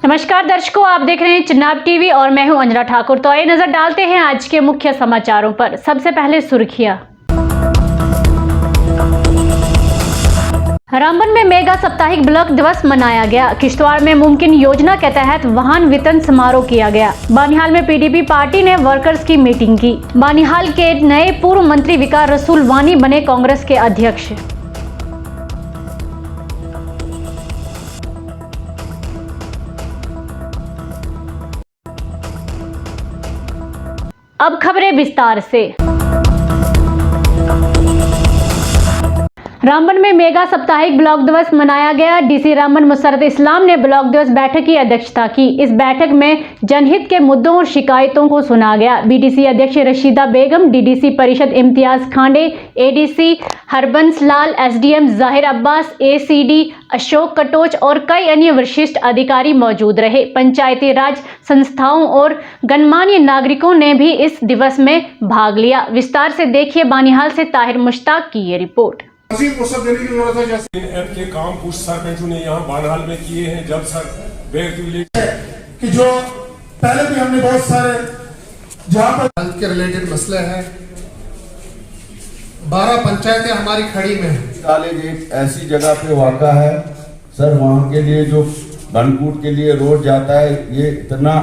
नमस्कार दर्शकों, आप देख रहे हैं चिनाब टीवी और मैं हूं अंजना ठाकुर। तो आइए नजर डालते हैं आज के मुख्य समाचारों पर। सबसे पहले सुर्खियां। रामबन में मेगा साप्ताहिक ब्लॉक दिवस मनाया गया। किश्तवाड़ में मुमकिन योजना के तहत वाहन वितरण समारोह किया गया। बानिहाल में पीडीपी पार्टी ने वर्कर्स की मीटिंग की। बानिहाल के नए पूर्व मंत्री विकार रसूल वानी बने कांग्रेस के अध्यक्ष। अब खबरें विस्तार से। रामबन में मेगा साप्ताहिक ब्लॉक दिवस मनाया गया। डीसी रामबन मुसर्रत इस्लाम ने ब्लॉक दिवस बैठक की अध्यक्षता की। इस बैठक में जनहित के मुद्दों और शिकायतों को सुना गया। बीडीसी अध्यक्ष रशीदा बेगम, डीडीसी परिषद इम्तियाज खांडे, एडीसी हरबंस लाल, एसडीएम जाहिर अब्बास, एसीडी अशोक कटोच और कई अन्य वरिष्ठ अधिकारी मौजूद रहे। पंचायती राज संस्थाओं और गणमान्य नागरिकों ने भी इस दिवस में भाग लिया। विस्तार से देखिए बानिहाल से ताहिर मुश्ताक की ये रिपोर्ट। देने की जरूरत है। जैसे के काम कुछ सरपंचों ने यहाँ बानहाल में किए हैं। जब सर कि जो पहले भी हमने बहुत सारे जहाँ पर हेल्थ के रिलेटेड मसले हैं, 12 पंचायतें हमारी खड़ी में है। कॉलेज एक ऐसी जगह पे वाक़ा है सर, वहाँ के लिए जो बनकूट के लिए रोड जाता है, ये इतना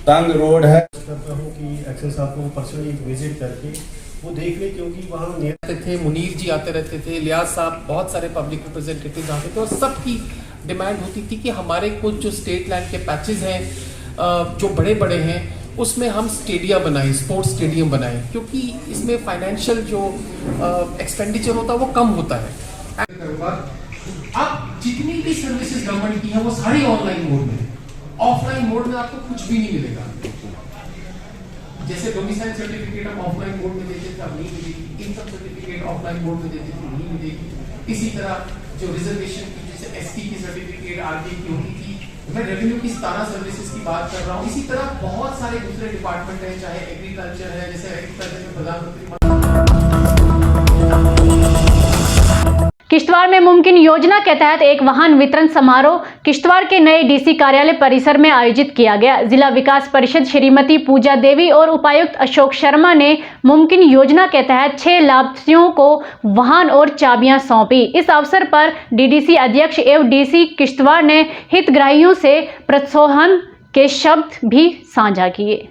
तंग रोड है। करता हूँ कि एक्शन साहब को पर्सनली विजिट करके वो देख ले, क्योंकि वहाँ आते थे, मुनीर जी आते रहते थे, लियाज साहब, बहुत सारे पब्लिक रिप्रेजेंटेटिव आते थे और सबकी डिमांड होती थी कि हमारे कुछ जो स्टेट लैंड के पैचेस हैं जो बड़े बड़े हैं उसमें हम स्टेडियम बनाएं, स्पोर्ट्स स्टेडियम बनाएं, क्योंकि इसमें फाइनेंशियल जो एक्सपेंडिचर होता है वो कम होता है। अब जितनी भी सर्विसेज गवर्नमेंट की है वो सारी ऑनलाइन मोड में, ऑफलाइन मोड में आपको कुछ भी नहीं मिलेगा। जैसे डोमिसाइल सर्टिफिकेट हम ऑफलाइन मोड में देते थे, अब नहीं मिलेगी। इनकम सर्टिफिकेट ऑफलाइन मोड में देते थे, नहीं मिलेगी। इसी तरह जो रिजर्वेशन की, जैसे एसटी की सर्टिफिकेट आरटी की होती थी, मैं रेवेन्यू की 17 सर्विसेज की बात कर रहा हूँ। इसी तरह बहुत सारे दूसरे डिपार्टमेंट हैं, चाहे एग्रीकल्चर है, जैसे एग्रीकल्चर में प्रधानमंत्री। किश्तवाड़ में मुमकिन योजना के तहत एक वाहन वितरण समारोह किश्तवाड़ के नए डीसी कार्यालय परिसर में आयोजित किया गया। जिला विकास परिषद श्रीमती पूजा देवी और उपायुक्त अशोक शर्मा ने मुमकिन योजना के तहत 6 लाभार्थियों को वाहन और चाबियां सौंपी। इस अवसर पर डीडीसी अध्यक्ष एवं डीसी किश्तवाड़ ने हितग्राहियों से प्रोत्साहन के शब्द भी साझा किए।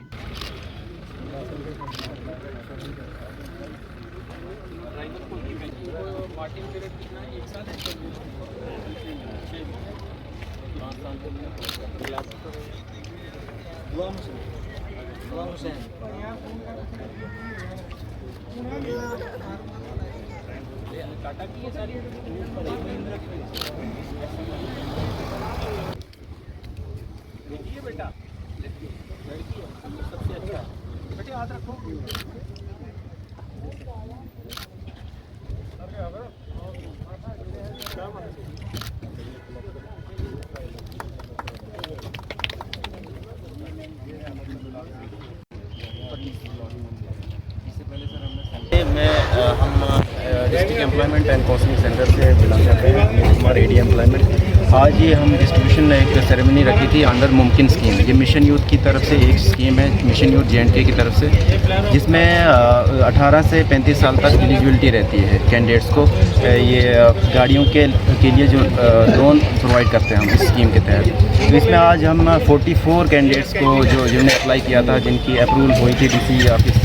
देखिए बेटा, लड़की है सबसे अच्छा बेटे, हाथ रखो। हम district employment and counselling centre से बिलोंग करते हैं, अनिल कुमार एडी एम्प्लॉयमेंट। आज ये हम डिस्ट्रीब्यूशन एक सेरेमनी रखी थी अंडर मुमकिन स्कीम। ये मिशन यूथ की तरफ से एक स्कीम है, मिशन यूथ JNK की तरफ से, जिसमें 18 से 35 साल तक एलिजिबिलिटी रहती है कैंडिडेट्स को। ये गाड़ियों के लिए जो लोन प्रोवाइड करते हैं हम इस स्कीम के तहत। तो इसमें आज हम 44 कैंडिडेट्स को जिन्होंने अप्लाई किया था, जिनकी अप्रूवल हुई थी DC ऑफिस,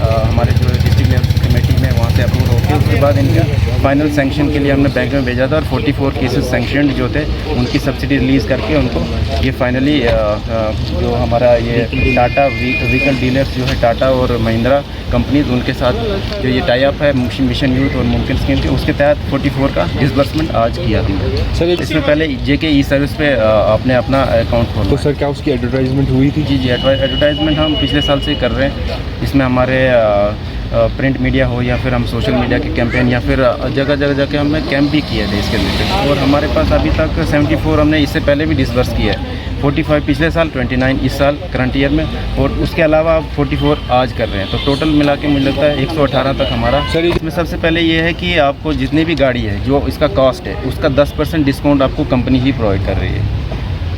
हमारे जो डिस्ट्रिक्ट लेवल कमेटी में, वहाँ से अप्रूव होकर उसके बाद इनका फाइनल सैंक्शन के लिए हमने बैंक में भेजा था। और 44 केसेस सैंक्शनड जो थे उनकी सब्सिडी रिलीज़ करके उनको ये फाइनली जो हमारा ये टाटा व्हीकल डीलर्स जो है, टाटा और महिंद्रा कंपनीज, उनके साथ जो ये टाई अप है मिशन यूथ और मुमकिन स्कीम के, उसके तहत 44 का डिसबर्समेंट आज किया हमने। सर इसमें पहले JK ई-सर्विस पे आपने अपना अकाउंट खोला। तो सर क्या उसकी एडवर्टाइजमेंट हुई थी? जी एडवर्टाइजमेंट हम पिछले साल से कर रहे हैं। इसमें हमारे प्रिंट मीडिया हो या फिर हम सोशल मीडिया के कैंपेन या फिर जगह जगह जाके हमने कैंप भी किए थे इसके रिलेटेड। और हमारे पास अभी तक 74 हमने इससे पहले भी डिसबर्स किया है। 45 पिछले साल, 29 इस साल करंट ईयर में, और उसके अलावा आप 44 आज कर रहे हैं। तो टोटल मिला के मुझे लगता है 118 तक हमारा। सर इसमें सबसे पहले ये है कि आपको जितनी भी गाड़ी है जो इसका कॉस्ट है उसका 10% डिस्काउंट आपको कंपनी ही प्रोवाइड कर रही है।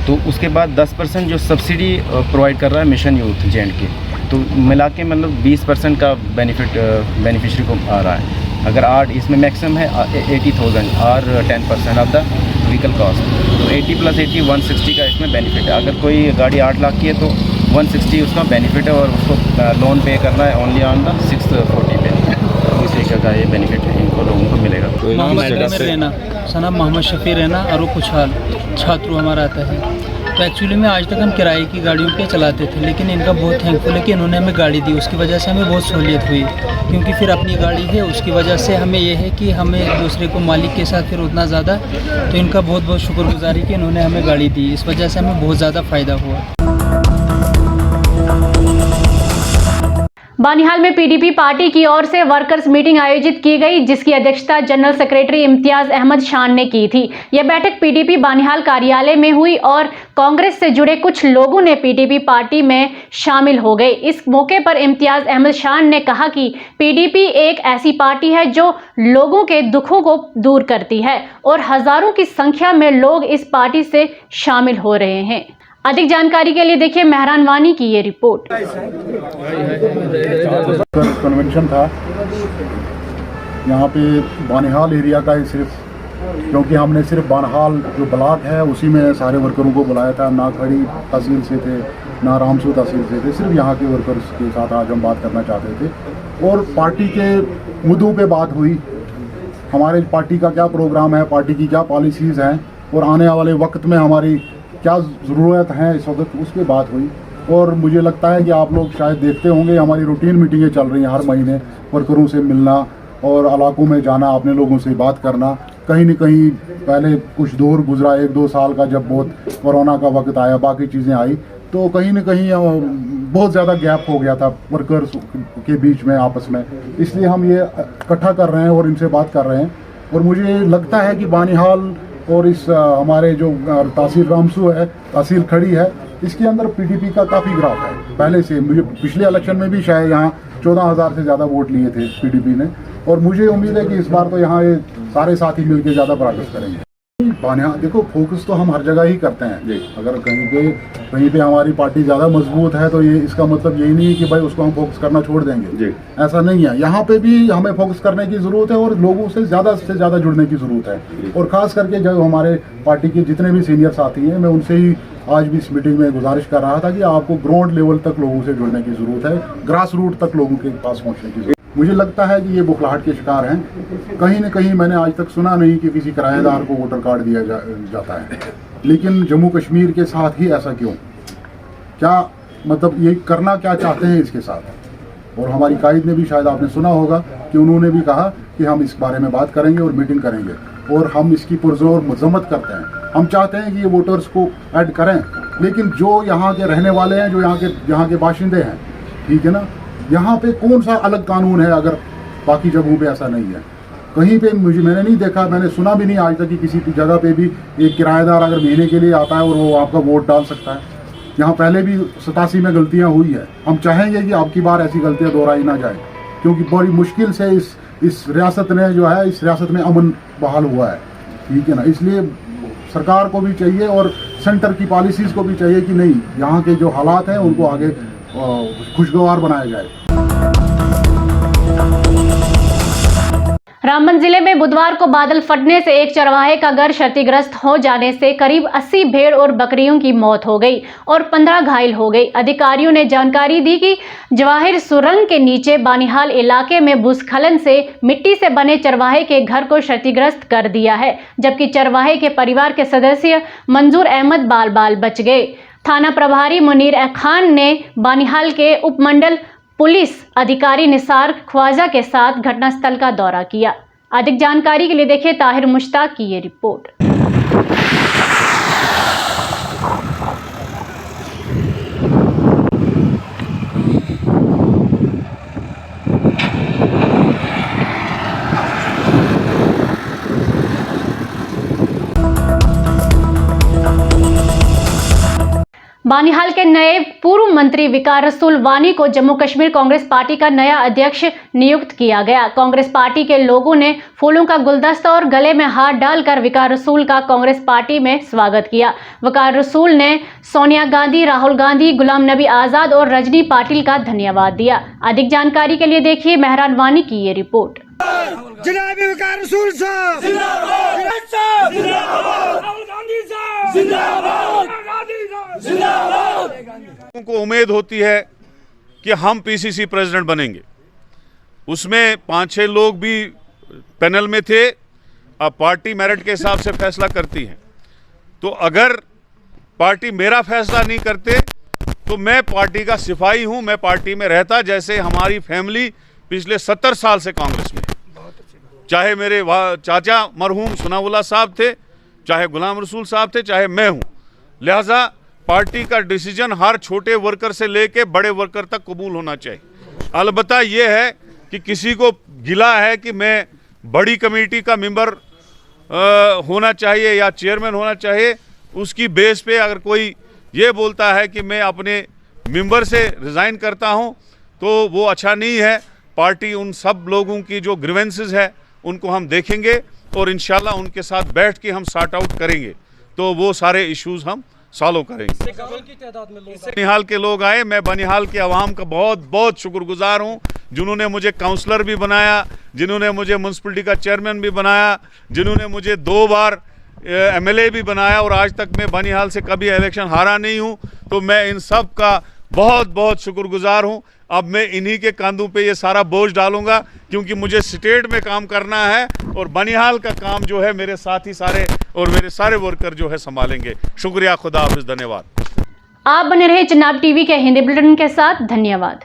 तो उसके बाद 10% जो सब्सिडी प्रोवाइड कर रहा है मिशन यूथ J&K, तो मिला के मतलब 20% का बेनिफिशरी को आ रहा है। अगर 8 इसमें मैक्सिमम है 80,000 और 10% ऑफ द व्हीकल कॉस्ट, तो 80 + 80 160 का इसमें बेनिफिट है। अगर कोई गाड़ी 8 लाख की है तो 160 उसका बेनिफिट है, और उसको लोन पे करना है ओनली ऑन द 640 पे। इस तरीके का ये बेनिफिट है इनको लोगों को मिलेगा। मोहम्मद आमिर रैना, सनम मोहम्मद शफी रैना, और खुशहाल छात्रों हमारा आता है। तो एक्चुअली में आज तक हम किराए की गाड़ियों पे चलाते थे, लेकिन इनका बहुत थैंकफुल है कि इन्होंने हमें गाड़ी दी। उसकी वजह से हमें बहुत सहूलियत हुई, क्योंकि फिर अपनी गाड़ी है, उसकी वजह से हमें ये है कि हमें एक दूसरे को मालिक के साथ फिर उतना ज़्यादा, तो इनका बहुत बहुत शुक्रगुजारी कि इन्होंने हमें गाड़ी दी। इस वजह से हमें बहुत ज़्यादा फ़ायदा हुआ। बानिहाल में पीडीपी पार्टी की ओर से वर्कर्स मीटिंग आयोजित की गई, जिसकी अध्यक्षता जनरल सेक्रेटरी इम्तियाज अहमद शान ने की थी। यह बैठक पीडीपी बानिहाल कार्यालय में हुई और कांग्रेस से जुड़े कुछ लोगों ने पीडीपी पार्टी में शामिल हो गए। इस मौके पर इम्तियाज अहमद शान ने कहा कि पीडीपी एक ऐसी पार्टी है जो लोगों के दुखों को दूर करती है और हजारों की संख्या में लोग इस पार्टी से शामिल हो रहे हैं। अधिक जानकारी के लिए देखिए मेहरान वानी की ये रिपोर्ट। कन्वेंशन था यहाँ पे बानिहाल एरिया का ही, सिर्फ क्योंकि हमने सिर्फ बानिहाल जो ब्लॉक है उसी में सारे वर्करों को बुलाया था, ना खड़ी तहसील से थे ना रामसू तहसील से थे, सिर्फ यहाँ के वर्कर्स के साथ आज हम बात करना चाहते थे। और पार्टी के मुद्दों पे बात हुई, हमारे पार्टी का क्या प्रोग्राम है, पार्टी की क्या पॉलिसीज़ हैं और आने वाले वक्त में हमारी क्या ज़रूरत है इस वक्त, उस पर बात हुई। और मुझे लगता है कि आप लोग शायद देखते होंगे, हमारी रूटीन मीटिंगें चल रही हैं हर महीने, वर्करों से मिलना और इलाकों में जाना, अपने लोगों से बात करना। कहीं न कहीं पहले कुछ दौर गुजरा 1-2 साल का, जब बहुत कोरोना का वक्त आया, बाकी चीज़ें आई, तो कहीं न कहीं बहुत ज़्यादा गैप हो गया था वर्कर्स के बीच में आपस में। इसलिए हम ये इकट्ठा कर रहे हैं और इनसे बात कर रहे हैं। और मुझे लगता है कि बानिहाल और इस हमारे जो तहसील रामसू है, तहसील खड़ी है, इसके अंदर पीडीपी का काफ़ी ग्राफ है पहले से। मुझे पिछले इलेक्शन में भी शायद यहाँ 14,000 से ज़्यादा वोट लिए थे पीडीपी ने, और मुझे उम्मीद है कि इस बार तो यहाँ ये सारे साथी मिलकर ज़्यादा प्रोग्रेस करेंगे। बानिहाल देखो, फोकस तो हम हर जगह ही करते हैं। अगर कहीं पे हमारी पार्टी ज़्यादा मजबूत है तो ये इसका मतलब यही नहीं है कि भाई उसको हम फोकस करना छोड़ देंगे, ऐसा नहीं है। यहाँ पे भी हमें फोकस करने की ज़रूरत है और लोगों से ज़्यादा जुड़ने की ज़रूरत है। और ख़ास करके जो हमारे पार्टी के जितने भी सीनियर साथी हैं, मैं उनसे ही आज भी इस मीटिंग में गुजारिश कर रहा था कि आपको ग्राउंड लेवल तक लोगों से जुड़ने की ज़रूरत है, ग्रास रूट तक लोगों के पास पहुँचने की ज़रूरत है। मुझे लगता है कि ये बुखलाहट के शिकार हैं। कहीं न कहीं मैंने आज तक सुना नहीं कि किसी किराएदार को वोटर कार्ड दिया जाता है, लेकिन जम्मू कश्मीर के साथ ही ऐसा क्यों? क्या मतलब ये करना क्या चाहते हैं इसके साथ? और हमारी कायद ने भी, शायद आपने सुना होगा कि उन्होंने भी कहा कि हम इस बारे में बात करेंगे और मीटिंग करेंगे, और हम इसकी पुरजोर मजम्मत करते हैं। हम चाहते हैं कि ये वोटर्स को ऐड करें, लेकिन जो यहाँ के रहने वाले हैं, जो यहाँ के बाशिंदे हैं, ठीक है ना, यहाँ पे कौन सा अलग कानून है अगर बाकी जगहों पे ऐसा नहीं है? कहीं पे मैंने नहीं देखा, मैंने सुना भी नहीं आज तक कि किसी जगह पे भी एक किराएदार अगर महीने के लिए आता है और वो आपका वोट डाल सकता है। यहाँ पहले भी 87 में गलतियाँ हुई है। हम चाहेंगे कि आपकी बार ऐसी गलतियाँ दोहराई ना जाए, क्योंकि बड़ी मुश्किल से इस रियासत ने जो है, इस रियासत में अमन बहाल हुआ है, ठीक है ना। इसलिए सरकार को भी चाहिए और सेंटर की पॉलिसीज़ को भी चाहिए कि नहीं, यहाँ के जो हालात हैं उनको आगे खुशगवार बनाया जाए। रामबन जिले में बुधवार को बादल फटने से एक चरवाहे का घर क्षतिग्रस्त हो जाने से करीब 80 भेड़ और बकरियों की मौत हो गई और 15 घायल हो गई। अधिकारियों ने जानकारी दी कि जवाहिर सुरंग के नीचे बानिहाल इलाके में भूस्खलन से मिट्टी से बने चरवाहे के घर को क्षतिग्रस्त कर दिया है, जबकि चरवाहे के परिवार के सदस्य मंजूर अहमद बाल बच गए। थाना प्रभारी मुनीर खान ने बानिहाल के उपमंडल पुलिस अधिकारी निसार ख्वाजा के साथ घटनास्थल का दौरा किया। अधिक जानकारी के लिए देखिए ताहिर मुश्ताक की ये रिपोर्ट। बानिहाल के नए पूर्व मंत्री विकार रसूल वानी को जम्मू कश्मीर कांग्रेस पार्टी का नया अध्यक्ष नियुक्त किया गया। कांग्रेस पार्टी के लोगों ने फूलों का गुलदस्ता और गले में हाथ डालकर विकार रसूल का कांग्रेस पार्टी में स्वागत किया। विकार रसूल ने सोनिया गांधी, राहुल गांधी, गुलाम नबी आजाद और रजनी पाटिल का धन्यवाद दिया। अधिक जानकारी के लिए देखिए मेहरान वानी की ये रिपोर्ट। जनाब विकार रसूल साहब जिंदाबाद, राहुल गांधी साहब जिंदाबाद, को उम्मीद होती है कि हम पीसीसी प्रेसिडेंट बनेंगे। उसमें 5-6 लोग भी पैनल में थे। अब पार्टी मेरिट के हिसाब से फैसला करती है, तो अगर पार्टी मेरा फैसला नहीं करते तो मैं पार्टी का सिपाही हूं। मैं पार्टी में रहता, जैसे हमारी फैमिली पिछले 70 साल से कांग्रेस में, चाहे मेरे चाचा मरहूम सुनाउल्लाह साहब थे, चाहे गुलाम रसूल साहब थे, चाहे मैं हूं। लिहाजा पार्टी का डिसीजन हर छोटे वर्कर से लेके बड़े वर्कर तक कबूल होना चाहिए। अलबत्ता ये है कि किसी को गिला है कि मैं बड़ी कमेटी का मेंबर होना चाहिए या चेयरमैन होना चाहिए, उसकी बेस पे अगर कोई ये बोलता है कि मैं अपने मेंबर से रिज़ाइन करता हूं, तो वो अच्छा नहीं है। पार्टी उन सब लोगों की जो ग्रीवेंसेस है उनको हम देखेंगे और इंशाल्लाह उनके साथ बैठ के हम सॉर्ट आउट करेंगे, तो वो सारे इश्यूज हम सॉल्व करेंगे। बनिहाल के लोग आए, मैं बनिहाल के अवाम का बहुत बहुत शुक्रगुजार हूँ, जिन्होंने मुझे काउंसलर भी बनाया, जिन्होंने मुझे म्यूनसिपलिटी का चेयरमैन भी बनाया, जिन्होंने मुझे 2 बार एमएलए भी बनाया और आज तक मैं बनिहाल से कभी इलेक्शन हारा नहीं हूँ। तो मैं इन सब का बहुत बहुत शुक्रगुजार हूँ। अब मैं इन्हीं के कंधों पे ये सारा बोझ डालूंगा, क्योंकि मुझे स्टेट में काम करना है और बनिहाल का काम जो है मेरे साथी सारे और मेरे सारे वर्कर जो है संभालेंगे। शुक्रिया, खुदा हाफिज, धन्यवाद। आप बने रहे जनाब टीवी के हिंदी बुलेटिन के साथ। धन्यवाद।